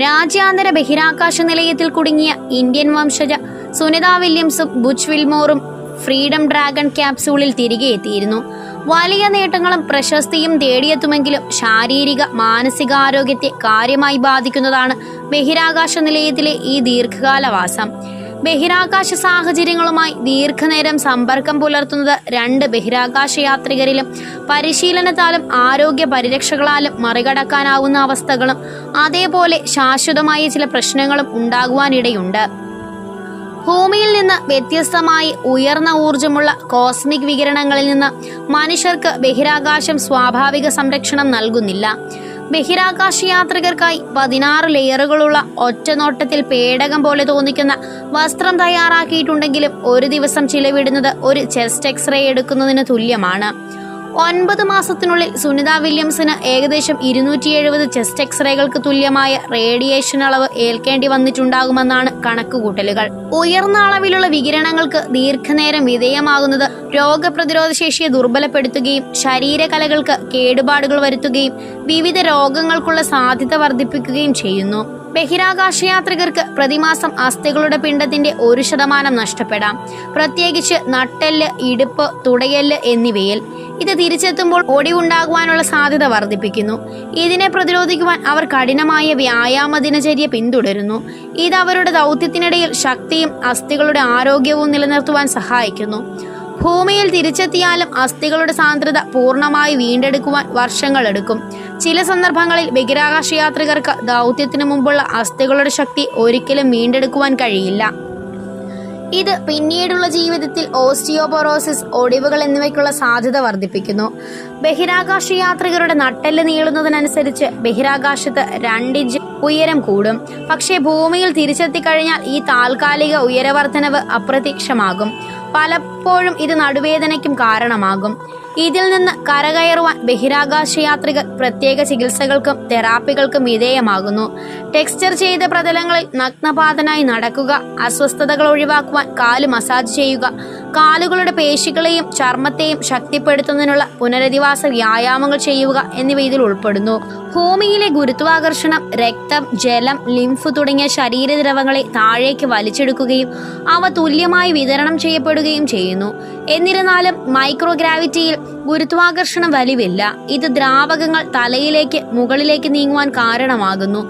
രാജ്യാന്തര ബഹിരാകാശ നിലയത്തിൽ കുടുങ്ങിയ ഇന്ത്യൻ വംശജ സുനിത വില്യംസും ബുച്ച് വിൽമോറും ഫ്രീഡം ഡ്രാഗൺ ക്യാപ്സ്യൂളിൽ തിരികെ എത്തിയിരുന്നു. വലിയ നേട്ടങ്ങളും പ്രശസ്തിയും തേടിയെത്തുമെങ്കിലും ശാരീരിക മാനസികാരോഗ്യത്തെ കാര്യമായി ബാധിക്കുന്നതാണ് ബഹിരാകാശ നിലയത്തിലെ ഈ ദീർഘകാലവാസം. ബഹിരാകാശ സാഹചര്യങ്ങളുമായി ദീർഘനേരം സമ്പർക്കം പുലർത്തുന്നത് രണ്ട് ബഹിരാകാശ യാത്രികരിലും പരിശീലനത്താലും ആരോഗ്യ പരിരക്ഷകളാലും മറികടക്കാനാവുന്ന അവസ്ഥകളും അതേപോലെ ശാശ്വതമായ ചില പ്രശ്നങ്ങളും ഉണ്ടാകുവാനിടയുണ്ട്. ഭൂമിയിൽ നിന്ന് വ്യത്യസ്തമായി ഉയർന്ന ഊർജമുള്ള കോസ്മിക് വികിരണങ്ങളിൽ നിന്ന് മനുഷ്യർക്ക് ബഹിരാകാശം സ്വാഭാവിക സംരക്ഷണം നൽകുന്നില്ല. ബഹിരാകാശ യാത്രികർക്കായി 16 ലെയറുകളുള്ള ഒറ്റനോട്ടത്തിൽ പേടകം പോലെ തോന്നിക്കുന്ന വസ്ത്രം തയ്യാറാക്കിയിട്ടുണ്ടെങ്കിലും ഒരു ദിവസം ചിലവിടുന്നത് ഒരു ചെസ്റ്റ് എക്സ്റേ എടുക്കുന്നതിന് തുല്യമാണ്. 9 മാസത്തിനുള്ളിൽ സുനിത വില്യംസിന് ഏകദേശം 270 ചെസ്റ്റ് എക്സ്റേകൾക്ക് തുല്യമായ റേഡിയേഷൻ അളവ് ഏൽക്കേണ്ടി വന്നിട്ടുണ്ടാകുമെന്നാണ് കണക്കുകൂട്ടലുകൾ. ഉയർന്ന അളവിലുള്ള വികിരണങ്ങൾക്ക് ദീർഘനേരം വിധേയമാകുന്നത് രോഗപ്രതിരോധ ശേഷിയെ ദുർബലപ്പെടുത്തുകയും ശരീരകലകൾക്ക് കേടുപാടുകൾ വരുത്തുകയും വിവിധ രോഗങ്ങൾക്കുള്ള സാധ്യത വർദ്ധിപ്പിക്കുകയും ചെയ്യുന്നു. ബഹിരാകാശ യാത്രികർക്ക് പ്രതിമാസം അസ്ഥികളുടെ പിണ്ഡത്തിന്റെ 1% നഷ്ടപ്പെടാം, പ്രത്യേകിച്ച് നട്ടെല്ല്, ഇടുപ്പ്, തുടയെല്ല് എന്നിവയിൽ. ഇത് തിരിച്ചെത്തുമ്പോൾ ഒടിവുണ്ടാകുവാനുള്ള സാധ്യത വർദ്ധിപ്പിക്കുന്നു. ഇതിനെ പ്രതിരോധിക്കുവാൻ അവർ കഠിനമായ വ്യായാമ ദിനചര്യ പിന്തുടരുന്നു. ഇത് അവരുടെ ദൗത്യത്തിനിടയിൽ ശക്തിയും അസ്ഥികളുടെ ആരോഗ്യവും നിലനിർത്തുവാൻ സഹായിക്കുന്നു. ഭൂമിയിൽ തിരിച്ചെത്തിയാലും അസ്ഥികളുടെ സാന്ദ്രത പൂർണ്ണമായി വീണ്ടെടുക്കുവാൻ വർഷങ്ങളെടുക്കും. ചില സന്ദർഭങ്ങളിൽ ബഹിരാകാശ യാത്രികർക്ക് ദൗത്യത്തിനു മുമ്പുള്ള അസ്ഥികളുടെ ശക്തി ഒരിക്കലും വീണ്ടെടുക്കുവാൻ കഴിയില്ല. ഇത് പിന്നീടുള്ള ജീവിതത്തിൽ ഓസ്റ്റിയോപൊറോസിസ്, ഒടിവുകൾ എന്നിവയ്ക്കുള്ള സാധ്യത വർദ്ധിപ്പിക്കുന്നു. ബഹിരാകാശ യാത്രികരുടെ നട്ടെല്ല് നീളുന്നതിനനുസരിച്ച് ബഹിരാകാശത്ത് 2 ഇഞ്ച് ഉയരം കൂടും. പക്ഷേ ഭൂമിയിൽ തിരിച്ചെത്തിക്കഴിഞ്ഞാൽ ഈ താൽക്കാലിക ഉയരവർദ്ധനവ് അപ്രത്യക്ഷമാകും. പലപ്പോഴും ഇത് നടുവേദനയ്ക്കും കാരണമാകും. ഇതിൽ നിന്ന് കരകയറുവാൻ ബഹിരാകാശ യാത്രികർ പ്രത്യേക ചികിത്സകൾക്കും തെറാപ്പികൾക്കും വിധേയമാകുന്നു. ടെക്സ്ചർ ചെയ്ത പ്രതലങ്ങളിൽ നഗ്നപാതനായി നടക്കുക, അസ്വസ്ഥതകൾ ഒഴിവാക്കുവാൻ കാല് മസാജ് ചെയ്യുക, കാലുകളുടെ പേശികളെയും ചർമ്മത്തെയും ശക്തിപ്പെടുത്തുന്നതിനുള്ള പുനരധിവാസ വ്യായാമങ്ങൾ ചെയ്യുക എന്നിവ ഇതിൽ ഉൾപ്പെടുന്നു. ഭൂമിയിലെ ഗുരുത്വാകർഷണം രക്തം, ജലം, ലിംഫ് തുടങ്ങിയ ശരീരദ്രവങ്ങളെ താഴേക്ക് വലിച്ചെടുക്കുകയും അവ തുല്യമായി വിതരണം ചെയ്യപ്പെടുകയും ചെയ്യുന്നു. എന്നിരുന്നാലും മൈക്രോഗ്രാവിറ്റിയിൽ ഗുരുത്വാകർഷണ വലിവില്ല. ഇത് ദ്രാവകങ്ങൾ തലയിലേക്ക് മുകളിലേക്ക് നീങ്ങുവാൻ കാരണമാകുന്നു.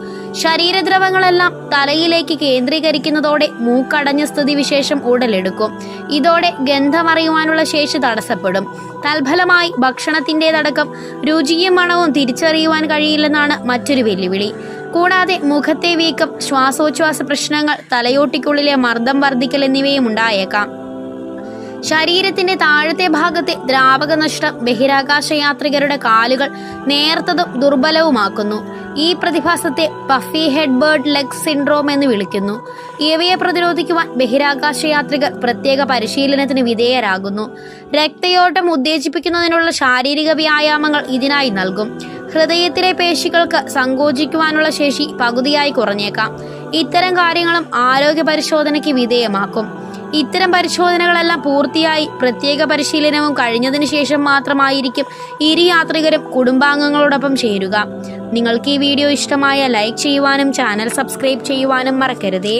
ശരീരദ്രവങ്ങളെല്ലാം തലയിലേക്ക് കേന്ദ്രീകരിക്കുന്നതോടെ മൂക്കടഞ്ഞ സ്ഥിതിവിശേഷം ഉടലെടുക്കും. ഇതോടെ ഗന്ധമറിയുവാനുള്ള ശേഷി തടസ്സപ്പെടും. തൽഫലമായി ഭക്ഷണത്തിൻ്റെതടക്കം രുചിയും മണവും തിരിച്ചറിയുവാൻ കഴിയില്ലെന്നാണ് മറ്റൊരു വെല്ലുവിളി. കൂടാതെ മുഖത്തെ വീക്കം, ശ്വാസോച്ഛ്വാസ പ്രശ്നങ്ങൾ, തലയോട്ടിക്കുള്ളിലെ മർദ്ദം വർദ്ധിക്കൽ എന്നിവയും ഉണ്ടായേക്കാം. ശരീരത്തിന്റെ താഴത്തെ ഭാഗത്തെ ദ്രാവക നഷ്ടം ബഹിരാകാശ യാത്രികരുടെ കാലുകൾ നേർത്തതും ദുർബലവുമാക്കുന്നു. ഈ പ്രതിഭാസത്തെ puffy head bird leg syndrome എന്ന് വിളിക്കുന്നു. ഇവയെ പ്രതിരോധിക്കുവാൻ ബഹിരാകാശ യാത്രികർ പ്രത്യേക പരിശീലനത്തിന് വിധേയരാകുന്നു. രക്തയോട്ടം ഉത്തേജിപ്പിക്കുന്നതിനുള്ള ശാരീരിക വ്യായാമങ്ങൾ ഇതിനായി നൽകും. ഹൃദയത്തിലെ പേശികൾക്ക് സങ്കോചിക്കുവാനുള്ള ശേഷി പകുതിയായി കുറഞ്ഞേക്കാം. ഇത്തരം കാര്യങ്ങളും ആരോഗ്യ പരിശോധനയ്ക്ക് വിധേയമാക്കും. ഇത്തരം പരിശോധനകളെല്ലാം പൂർത്തിയായി പ്രത്യേക പരിശീലനവും കഴിഞ്ഞതിന് ശേഷം മാത്രമായിരിക്കും ഇരു യാത്രികരും കുടുംബാംഗങ്ങളോടൊപ്പം ചേരുക. നിങ്ങൾക്ക് ഈ വീഡിയോ ഇഷ്ടമായ ലൈക്ക് ചെയ്യുവാനും ചാനൽ സബ്സ്ക്രൈബ് ചെയ്യുവാനും മറക്കരുതേ.